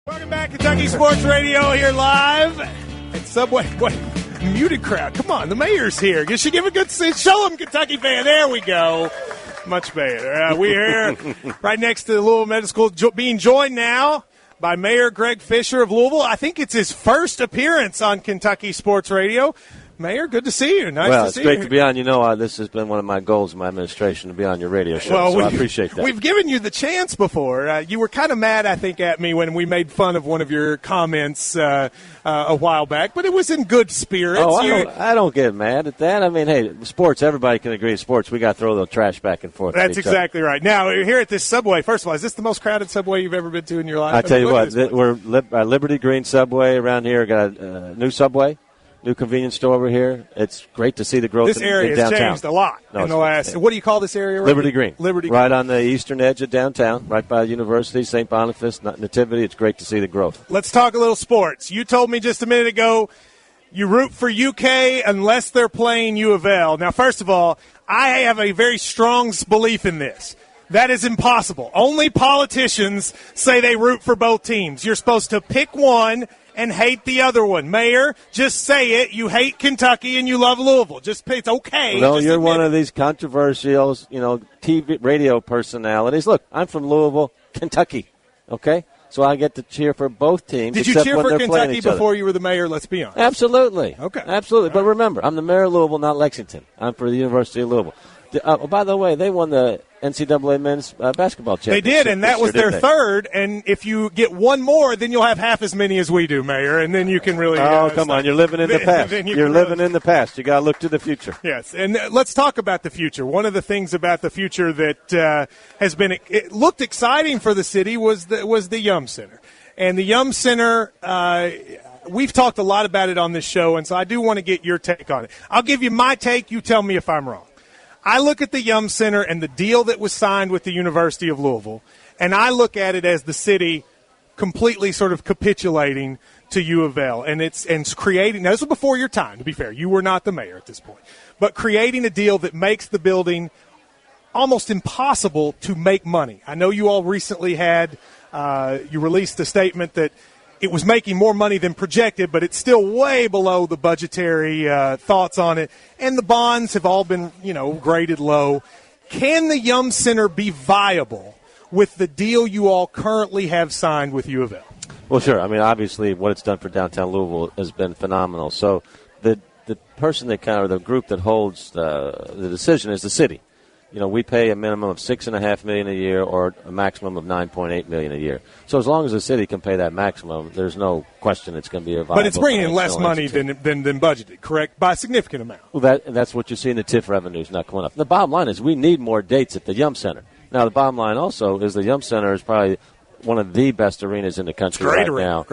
Welcome back, Kentucky Sports Radio here live at Subway. What muted crowd? Come on, the mayor's here. You should give a good show him, Kentucky fan. There we go. Much better. We're here right next to the Louisville Medical School, being joined now by Mayor Greg Fischer of Louisville. I think it's his first appearance on Kentucky Sports Radio. Mayor, good to see you. Nice to see you. Well, it's great to be on. You know, this has been one of my goals in my administration, to be on your radio show, so I appreciate that. We've given you the chance before. You were kind of mad, I think, at me when we made fun of one of your comments a while back, but it was in good spirits. Oh, I don't get mad at that. I mean, hey, sports, everybody can agree. Sports, we got to throw the trash back and forth. That's exactly right. Now, here at this Subway, first of all, is this the most crowded Subway you've ever been to in your life? I tell you what, we're Liberty Green Subway around here. Got a new Subway. New convenience store over here. It's great to see the growth in downtown. This area has changed a lot in the last. What do you call this area? Liberty Green. Liberty Green. Right on the eastern edge of downtown, right by the university, St. Boniface, Nativity. It's great to see the growth. Let's talk a little sports. You told me just a minute ago you root for UK unless they're playing U of L. Now, first of all, I have a very strong belief in this. That is impossible. Only politicians say they root for both teams. You're supposed to pick one and hate the other one. Mayor, just say it. You hate Kentucky and you love Louisville. It's okay. No, you're one of these controversial, TV, radio personalities. Look, I'm from Louisville, Kentucky, okay? So I get to cheer for both teams. Did you cheer for Kentucky before you were the mayor, let's be honest? Absolutely. Okay. Absolutely. But remember, I'm the mayor of Louisville, not Lexington. I'm for the University of Louisville. By the way, they won the NCAA men's basketball championship. They did, and that was their third. And if you get one more, then you'll have half as many as we do, Mayor, and then you can really. Oh, come on. You're living in the past. You're living in the past. You got to look to the future. Yes, and let's talk about the future. One of the things about the future that has been – it looked exciting for the city was the Yum Center. And the Yum Center we've talked a lot about it on this show, and so I do want to get your take on it. I'll give you my take. You tell me if I'm wrong. I look at the Yum Center and the deal that was signed with the University of Louisville, and I look at it as the city completely sort of capitulating to U of L. And it's creating – now, this was before your time, to be fair. You were not the mayor at this point. But creating a deal that makes the building almost impossible to make money. I know you all recently had you released a statement that it was making more money than projected, but it's still way below the budgetary thoughts on it. And the bonds have all been, graded low. Can the Yum Center be viable with the deal you all currently have signed with U of L? Well, sure. I mean, obviously, what it's done for downtown Louisville has been phenomenal. So the person that the group that holds the decision is the city. We pay a minimum of $6.5 million a year or a maximum of $9.8 million a year. So as long as the city can pay that maximum, there's no question it's going to be a viable. But it's bringing in less money than budgeted, correct? By a significant amount. Well, that's what you see in the TIF revenues not coming up. The bottom line is we need more dates at the Yum Center. Now, the bottom line also is the Yum Center is probably one of the best arenas in the country now,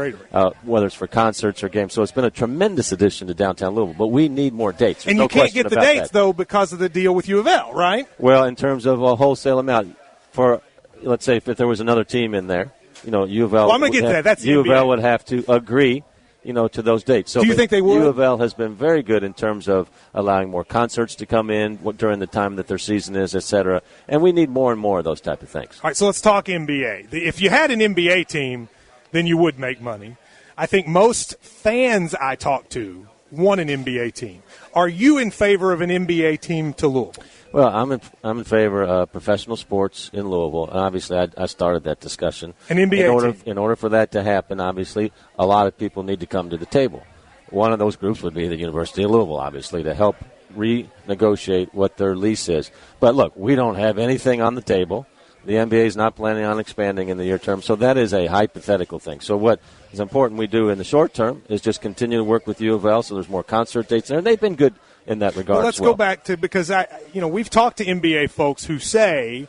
whether it's for concerts or games. So it's been a tremendous addition to downtown Louisville, but we need more dates. And you can't get the dates, though, because of the deal with U of L, right? Well, in terms of a wholesale amount, for, let's say, if there was another team in there, U of L. Well, I'm going to get to that. That's U of L would have to agree, to those dates. So do you think they would? U of L has been very good in terms of allowing more concerts to come in during the time that their season is, et cetera. And we need more and more of those type of things. All right, so let's talk NBA. If you had an NBA team, then you would make money. I think most fans I talk to want an NBA team. Are you in favor of an NBA team to Louisville? Well, I'm in favor of professional sports in Louisville, and obviously I started that discussion. An NBA team. In order for that to happen, obviously, a lot of people need to come to the table. One of those groups would be the University of Louisville, obviously, to help renegotiate what their lease is. But, look, we don't have anything on the table. The NBA is not planning on expanding in the near term, so that is a hypothetical thing. So what is important we do in the short term is just continue to work with U of L so there's more concert dates there. And they've been good in that regard. Well, let's go back to, because we've talked to NBA folks who say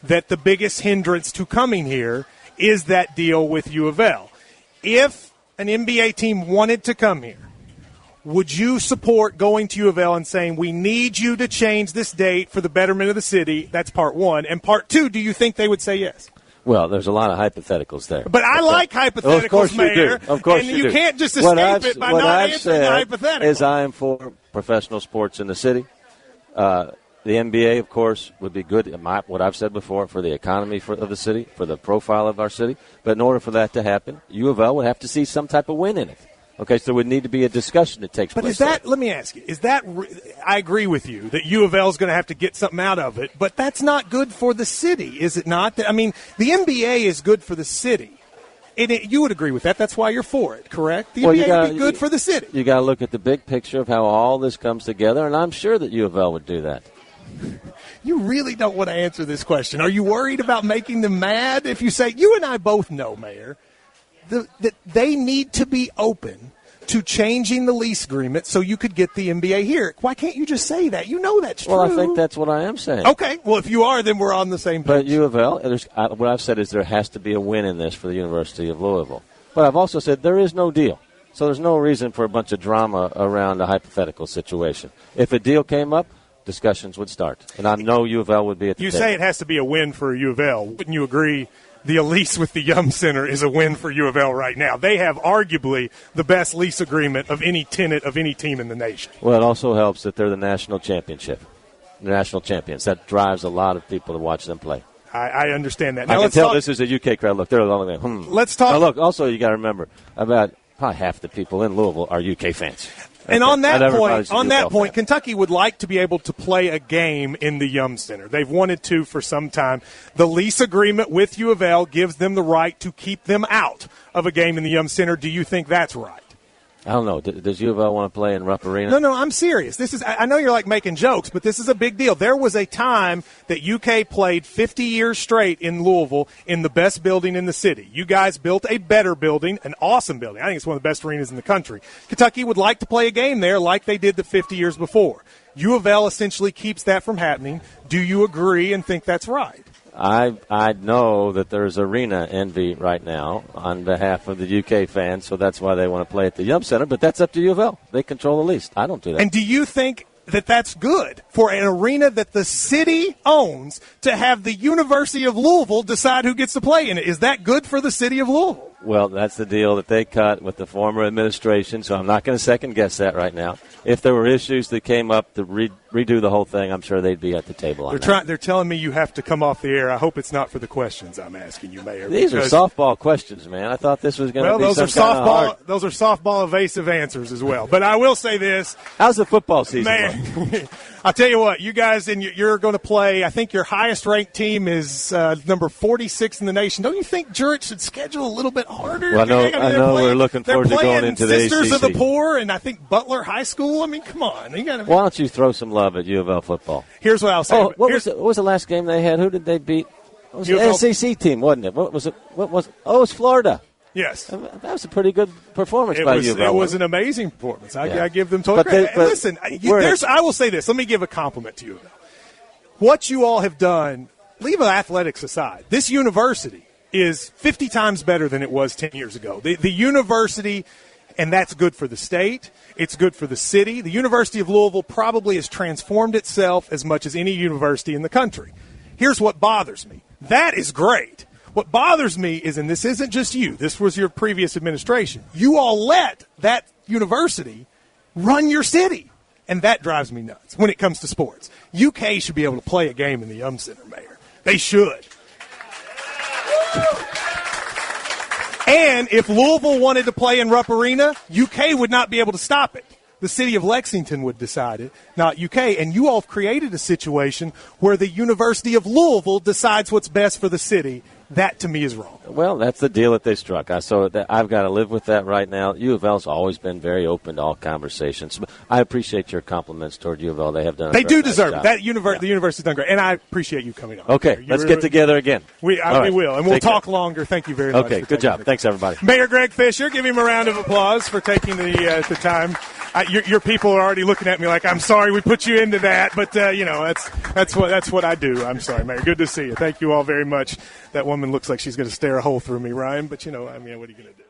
that the biggest hindrance to coming here is that deal with U of L. If an NBA team wanted to come here, would you support going to U of L and saying, we need you to change this date for the betterment of the city? That's part one. And part two, do you think they would say yes? Well, there's a lot of hypotheticals there. But I like hypotheticals, of course Mayor. You do. Of course and you do. Can't just escape it by not answering the hypothetical. Is I am for professional sports in the city. The NBA, of course, would be good, what I've said before, for the economy of the city, for the profile of our city. But in order for that to happen, U of L would have to see some type of win in it. Okay, so there would need to be a discussion that takes place. But is that, let me ask you, I agree with you that U of L is going to have to get something out of it, but that's not good for the city, is it not? I mean, the NBA is good for the city. And you would agree with that. That's why you're for it, correct? The NBA would be good for the city. You got to look at the big picture of how all this comes together, and I'm sure that U of L would do that. You really don't want to answer this question. Are you worried about making them mad? If you say, you and I both know, Mayor, that they need to be open to changing the lease agreement so you could get the NBA here. Why can't you just say that? You know that's true. Well, I think that's what I am saying. Okay. Well, if you are, then we're on the same page. But U of L, what I've said is there has to be a win in this for the University of Louisville. But I've also said there is no deal. So there's no reason for a bunch of drama around a hypothetical situation. If a deal came up, discussions would start. And I know U of L would be at the table. You say it has to be a win for U of L. Wouldn't you agree the lease with the Yum Center is a win for U of L right now? They have arguably the best lease agreement of any tenant of any team in the nation. Well, it also helps that they're the national championship. The national champions. That drives a lot of people to watch them play. I understand that. Now, I can tell this is a UK crowd. Look, they're all going, Let's talk. Now, look, also you got to remember, about probably half the people in Louisville are UK fans. And on that point, Kentucky would like to be able to play a game in the Yum Center. They've wanted to for some time. The lease agreement with U of L gives them the right to keep them out of a game in the Yum Center. Do you think that's right? I don't know. Does U of L want to play in Rupp Arena? No, I'm serious. I know you're like making jokes, but this is a big deal. There was a time that UK played 50 years straight in Louisville in the best building in the city. You guys built a better building, an awesome building. I think it's one of the best arenas in the country. Kentucky would like to play a game there like they did the 50 years before. U of L essentially keeps that from happening. Do you agree and think that's right? I know that there's arena envy right now on behalf of the UK fans, so that's why they want to play at the Yum Center, but that's up to U of L. They control the lease. I don't do that. And do you think that that's good for an arena that the city owns to have the University of Louisville decide who gets to play in it? Is that good for the city of Louisville? Well, that's the deal that they cut with the former administration, so I'm not going to second-guess that right now. If there were issues that came up to redo the whole thing, I'm sure they'd be at the table on that. They're telling me you have to come off the air. I hope it's not for the questions I'm asking you, Mayor. These are softball questions, man. I thought this was going to be some kind of hard. Those are softball evasive answers as well. But I will say this. How's the football season going? I'll tell you what, you guys, you're going to play, I think your highest-ranked team is number 46 in the nation. Don't you think Jurich should schedule a little bit harder? Well, I know we're looking forward to going into the ACC. Sisters of the Poor and I think Butler High School. I mean, come on. Why don't you throw some love at U of L football? Here's what I'll say. What was the last game they had? Who did they beat? It was the SEC team, wasn't it? What was it? Oh, it was Florida. Yes. That was a pretty good performance by U of L. It was an amazing performance. I give them total credit. Listen, I will say this. Let me give a compliment to U of L. What you all have done, leave athletics aside, this university is 50 times better than it was 10 years ago. The university, and that's good for the state. It's good for the city. The University of Louisville probably has transformed itself as much as any university in the country. Here's what bothers me. That is great. What bothers me is, and this isn't just you, this was your previous administration, you all let that university run your city. And that drives me nuts when it comes to sports. UK should be able to play a game in the Yum Center, Mayor. They should. And if Louisville wanted to play in Rupp Arena, UK would not be able to stop it. The city of Lexington would decide it, not UK. And you all have created a situation where the University of Louisville decides what's best for the city. That, to me, is wrong. Well, that's the deal that they struck. I've got to live with that right now. U of L's always been very open to all conversations. I appreciate your compliments toward U of L. They have done. They do deserve it. The university's done great, and I appreciate you coming on. Okay, let's get together again. We will, and we'll talk longer. Thank you very much. Okay, good job. Thanks, everybody. Mayor Greg Fischer, give him a round of applause for taking the time. Your people are already looking at me like, I'm sorry we put you into that, but that's what I do. I'm sorry, Mayor. Good to see you. Thank you all very much. That woman looks like she's going to stare a hole through me, Ryan, but what are you going to do?